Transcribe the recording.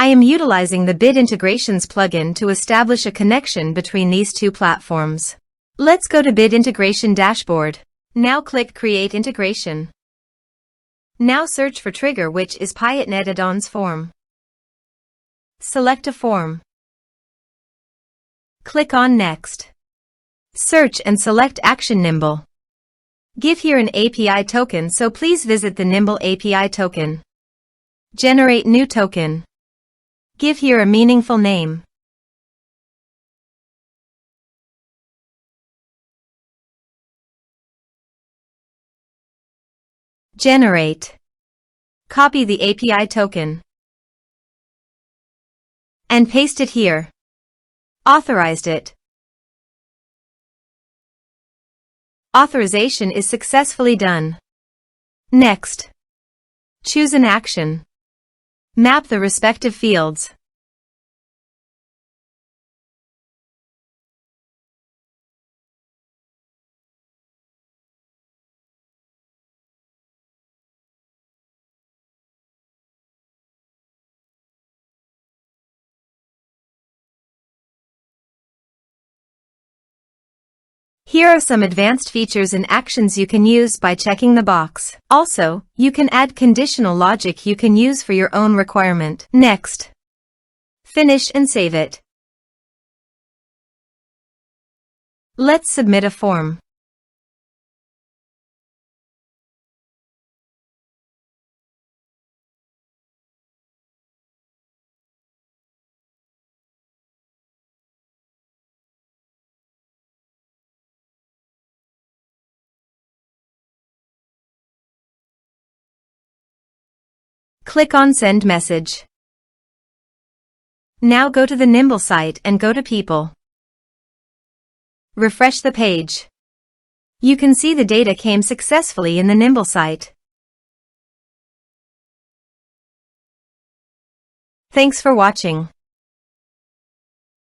I am utilizing the Bit Integrations plugin to establish a connection between these two platforms. Let's go to Bit Integration Dashboard. Now click Create Integration. Now search for trigger, which is Piotnet Addons form. Select a form. Click on Next. Search and select Action Nimble. Give here an API token, so please visit the Nimble API token. Generate new token. Give here a meaningful name. Generate. Copy the API token and paste it here. Authorized it. Authorization is successfully done. Next. Choose an action. Map the respective fields. Here are some advanced features and actions you can use by checking the box. Also, you can add conditional logic you can use for your own requirement. Next. Finish and save it. Let's submit a form. Click on Send Message. Now go to the Nimble site and go to People. Refresh the page. You can see the data came successfully in the Nimble site. Thanks for watching.